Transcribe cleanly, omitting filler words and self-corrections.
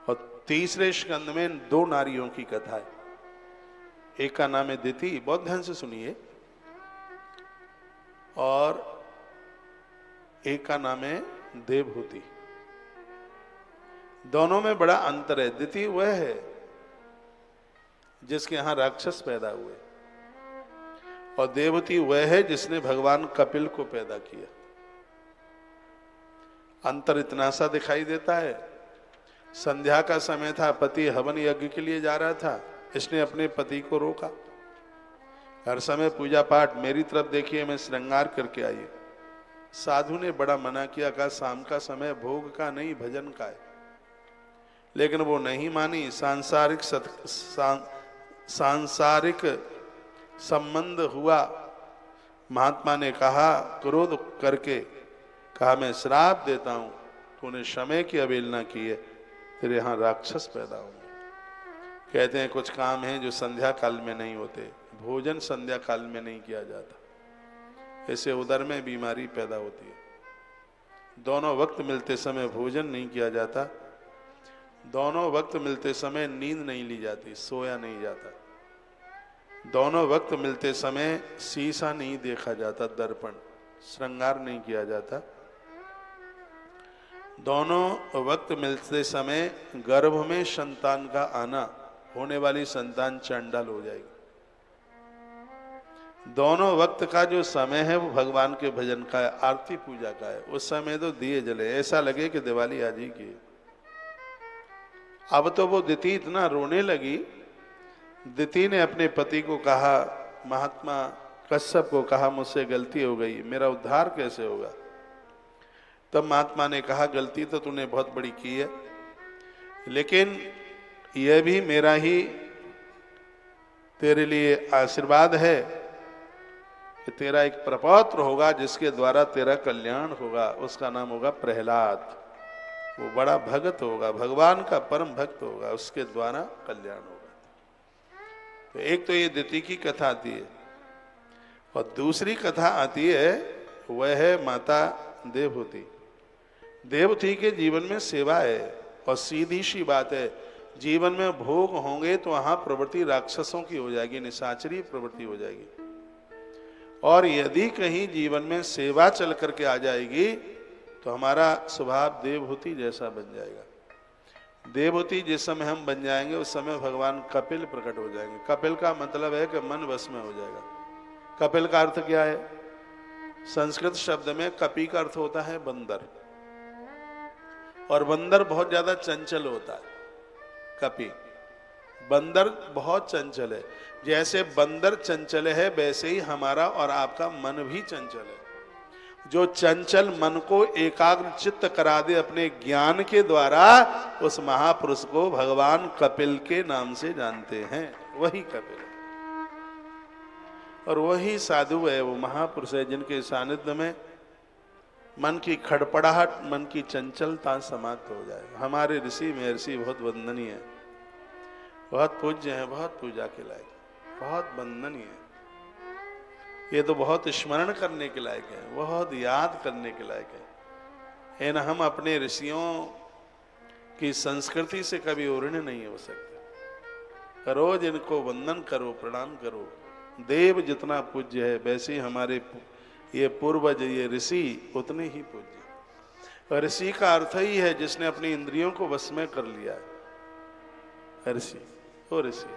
और तीसरे स्कंद में दो नारियों की कथा है। एक का नाम है दिति, बहुत ध्यान से सुनिए, और एक का नाम है देवहूति। दोनों में बड़ा अंतर है। दिति वह है जिसके यहां राक्षस पैदा हुए, और देवहूति वह है जिसने भगवान कपिल को पैदा किया। अंतर इतना सा दिखाई देता है। संध्या का समय था, पति हवन यज्ञ के लिए जा रहा था, इसने अपने पति को रोका। हर समय पूजा पाठ, मेरी तरफ देखिए, मैं श्रृंगार करके आई। साधु ने बड़ा मना किया, कहा शाम का समय भोग का नहीं भजन का है, लेकिन वो नहीं मानी। सांसारिक संबंध हुआ। महात्मा ने कहा, क्रोध करके कहा, मैं श्राप देता हूं, तूने समय की अवहेलना की है, तेरे यहां राक्षस पैदा होंगे। कहते हैं कुछ काम हैं जो संध्या काल में नहीं होते, भोजन संध्या काल में नहीं किया जाता, ऐसे उदर में बीमारी पैदा होती है। दोनों वक्त मिलते समय भोजन नहीं किया जाता, दोनों वक्त मिलते समय नींद नहीं ली जाती, सोया नहीं जाता, दोनों वक्त मिलते समय शीशा नहीं देखा जाता, दर्पण, श्रृंगार नहीं किया जाता, दोनों वक्त मिलते समय गर्भ में संतान का आना, होने वाली संतान चंडाल हो जाएगी। दोनों वक्त का जो समय है वो भगवान के भजन का है, आरती पूजा का है। उस समय तो दिए जले, ऐसा लगे कि दिवाली आज ही की। अब तो वो दिति इतना रोने लगी। दिति ने अपने पति को कहा, महात्मा कश्यप को कहा, मुझसे गलती हो गई, मेरा उद्धार कैसे होगा? तब महात्मा ने कहा, गलती तो तूने बहुत बड़ी की है, लेकिन यह भी मेरा ही तेरे लिए आशीर्वाद है कि तेरा एक प्रपौत्र होगा जिसके द्वारा तेरा कल्याण होगा। उसका नाम होगा प्रहलाद। वो बड़ा भक्त होगा, भगवान का परम भक्त होगा, उसके द्वारा कल्याण होगा। तो एक तो ये दिति की कथा आती है, और दूसरी कथा आती है, वह है माता देवहूति। देवहूति के जीवन में सेवा है, और सीधी सी बात है, जीवन में भोग होंगे तो वहां प्रवृत्ति राक्षसों की हो जाएगी, निशाचरी प्रवृत्ति हो जाएगी। और यदि कहीं जीवन में सेवा चल करके आ जाएगी तो हमारा स्वभाव देवहूति जैसा बन जाएगा। देवहूति जिस समय हम बन जाएंगे उस समय भगवान कपिल प्रकट हो जाएंगे। कपिल का मतलब है कि मन वश में हो जाएगा। कपिल का अर्थ क्या है? संस्कृत शब्द में कपि का अर्थ होता है बंदर, और बंदर बहुत ज्यादा चंचल होता है। कपि, बंदर बहुत चंचल है। जैसे बंदर चंचल है वैसे ही हमारा और आपका मन भी चंचल है। जो चंचल मन को एकाग्र चित्त करा दे अपने ज्ञान के द्वारा, उस महापुरुष को भगवान कपिल के नाम से जानते हैं। वही कपिल, और वही साधु है, वो महापुरुष है जिनके सानिध्य में मन की खड़पड़ाहट, मन की चंचलता समाप्त हो जाए। हमारे ऋषि महर्षि बहुत वंदनीय है, बहुत पूज्य हैं, बहुत पूजा के लायक, बहुत वंदनीय है। ये तो बहुत स्मरण करने के लायक है, बहुत याद करने के लायक है। इन हम अपने ऋषियों की संस्कृति से कभी उऋण नहीं हो सकते। रोज इनको वंदन करो, प्रणाम करो। देव जितना पूज्य है वैसे ही हमारे ये पूर्वज, ये ऋषि उतने ही पूज्य। ऋषि का अर्थ ही है जिसने अपनी इंद्रियों को वश में कर लिया है। ऋषि, ओ ऋषि।